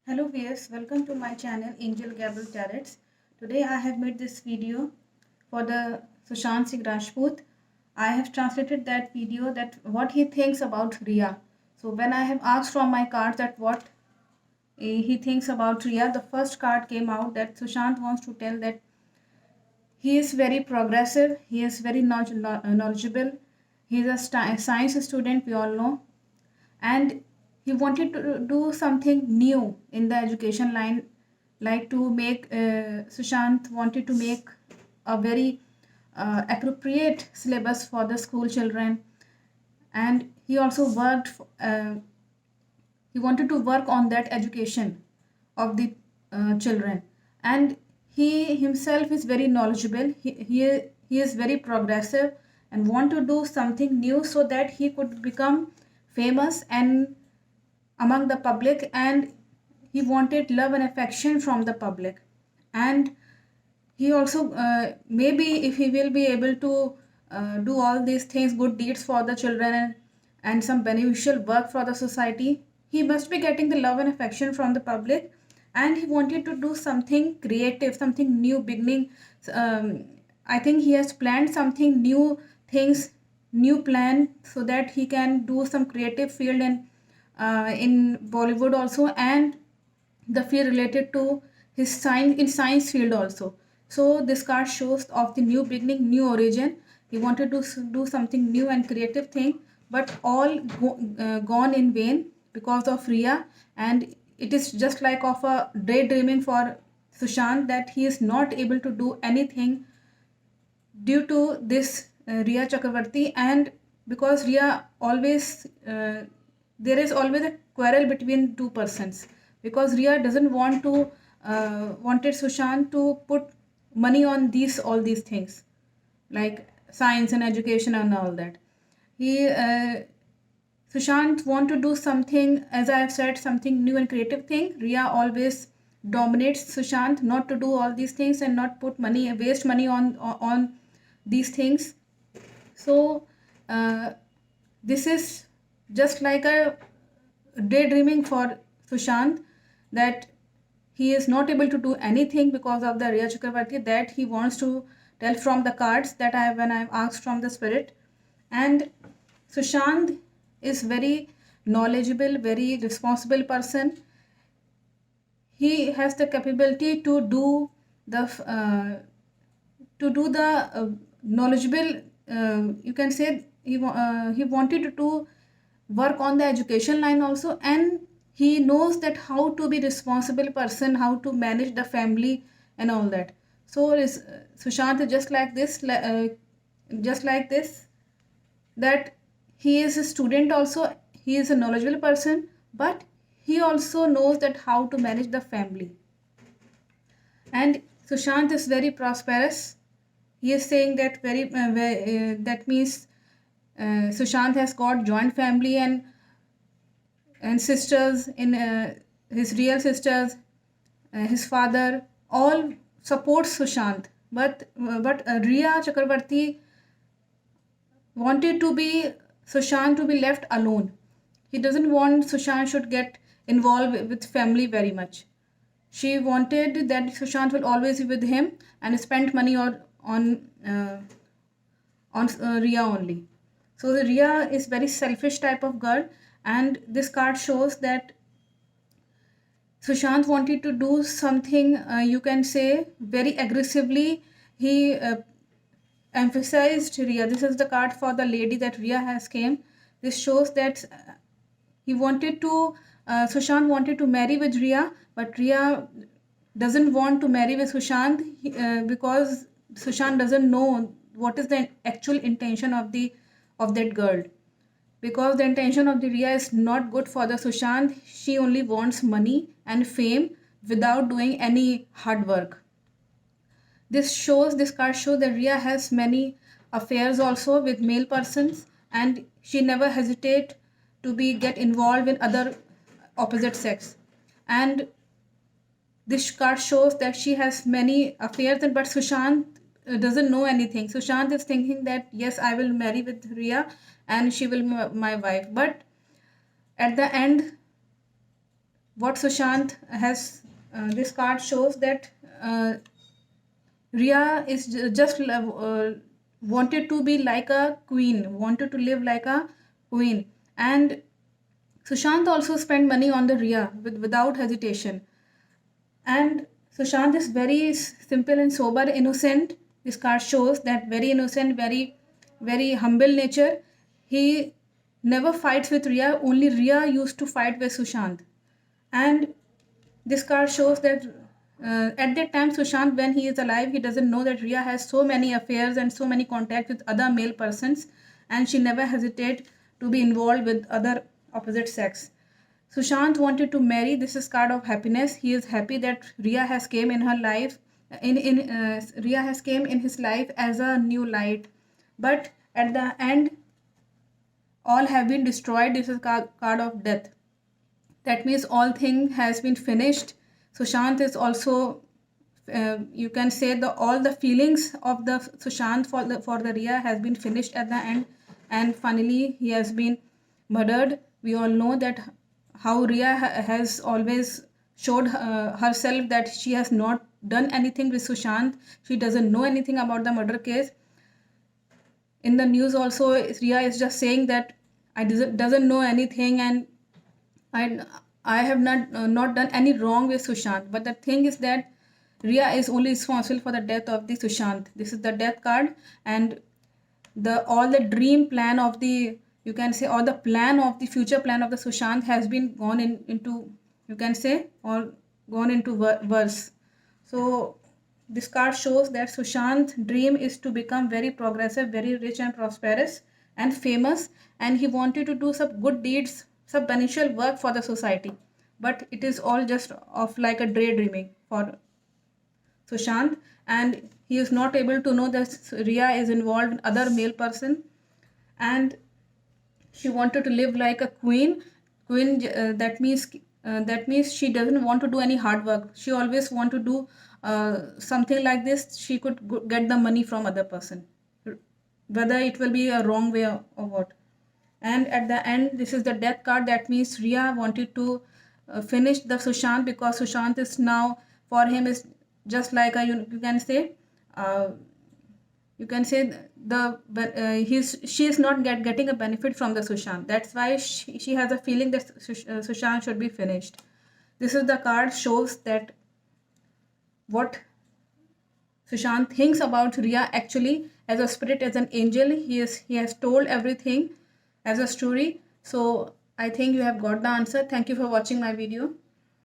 Hello viewers, welcome to my channel Angel Gabriel Tarots. Today I have made this video for the Sushant Singh Rajput. I have translated that video that what he thinks about Riya. So when I have asked from my cards that what he thinks about Riya, the first card came out that Sushant wants to tell that he is very progressive, he is very knowledgeable, he is a science student, we all know, and he wanted to do something new in the education line, like to make Sushant wanted to make a very appropriate syllabus for the school children. And he also he wanted to work on that education of the children. And he himself is very knowledgeable, he is very progressive and want to do something new so that he could become famous and among the public, and he wanted love and affection from the public. And he also maybe if he will be able to do all these things, good deeds for the children, and some beneficial work for the society, he must be getting the love and affection from the public. And he wanted to do something creative, something new beginning. I think he has planned something new things, new plan, so that he can do some creative field in Bollywood also, and the field related to his science in science field also. So this card shows of the new beginning, new origin. He wanted to do something new and creative thing, but all gone in vain because of Riya. And it is just like of a daydreaming for Sushant that he is not able to do anything due to this Riya Chakravarti. And because Riya always there is always a quarrel between two persons, because Riya doesn't want to wanted Sushant to put money on these all these things like science and education and all that. He Sushant want to do something, as I have said, something new and creative thing. Riya always dominates Sushant not to do all these things and not put money, waste money on these things. So this is just like a daydreaming for Sushant, that he is not able to do anything because of the Riya Chakravarti, that he wants to tell from the cards that I have when I have asked from the spirit. And Sushant is very knowledgeable, very responsible person. He has the capability to do the knowledgeable, you can say he wanted to work on the education line also, and he knows that how to be responsible person, how to manage the family and all that. So is Sushant is just like this, that he is a student also, he is a knowledgeable person, but he also knows that how to manage the family. And Sushant is very prosperous. He is saying that that means Sushant has got joint family and sisters in his real sisters, his father, all support Sushant. But Riya Chakravarti wanted to be Sushant to be left alone. He doesn't want Sushant should get involved with family very much. She wanted that Sushant will always be with him and spend money on Riya only. So the Riya is very selfish type of girl, and this card shows that Sushant wanted to do something, you can say, very aggressively. He emphasized Riya. This is the card for the lady that Riya has came. This shows that he wanted to, Sushant wanted to marry with Riya, but Riya doesn't want to marry with Sushant because Sushant doesn't know what is the actual intention of that girl, because the intention of the Riya is not good for the Sushant. She only wants money and fame without doing any hard work. This card shows that Riya has many affairs also with male persons, and she never hesitate to be get involved in other opposite sex. And this card shows that she has many affairs, but Sushant doesn't know anything. Sushant is thinking that yes, I will marry with Riya and she will be my wife. But at the end, what Sushant has, this card shows that Ria is wanted to be like a queen, wanted to live like a queen, and Sushant also spent money on the Ria without hesitation. And Sushant is very simple and sober, innocent. This card shows that very innocent, very humble nature. He never fights with Ria. Only Ria used to fight with Sushant. And this card shows that at that time, Sushant, when he is alive, he doesn't know that Ria has so many affairs and so many contacts with other male persons, and she never hesitate to be involved with other opposite sex. Sushant wanted to marry. This is card of happiness. He is happy that Ria has came in her life. Ria has came in his life as a new light, but at the end, all have been destroyed. This is card of death. That means all thing has been finished. Sushant is also, you can say, the all the feelings of the Sushant for the Ria has been finished at the end, and finally he has been murdered. We all know that how Ria has always showed herself that she has not done anything with Sushant. She doesn't know anything about the murder case. In the news also, Ria is just saying that I doesn't know anything, and I I have not done any wrong with Sushant. But the thing is that Ria is only responsible for the death of the Sushant. This is the death card, and the all the dream plan of the, you can say, all the plan of the future plan of the Sushant has been gone into, you can say, or gone into verse. So this card shows that Sushant's dream is to become very progressive, very rich and prosperous and famous, and he wanted to do some good deeds, some beneficial work for the society. But it is all just of like a daydreaming for Sushant, and he is not able to know that Ria is involved in other male person, and she wanted to live like a queen. That means she doesn't want to do any hard work. She always want to do something like this. She could get the money from other person, whether it will be a wrong way or what. And at the end, this is the death card. That means Ria wanted to finish the Sushant, because Sushant is now, for him, is just like a, you can say, uh, you can say he's she is not getting a benefit from the Sushant. That's why she has a feeling that Sushant should be finished. This is the card shows that what Sushant thinks about Ria actually, as a spirit, as an angel. He has told everything as a story. So I think you have got the answer. Thank you for watching my video.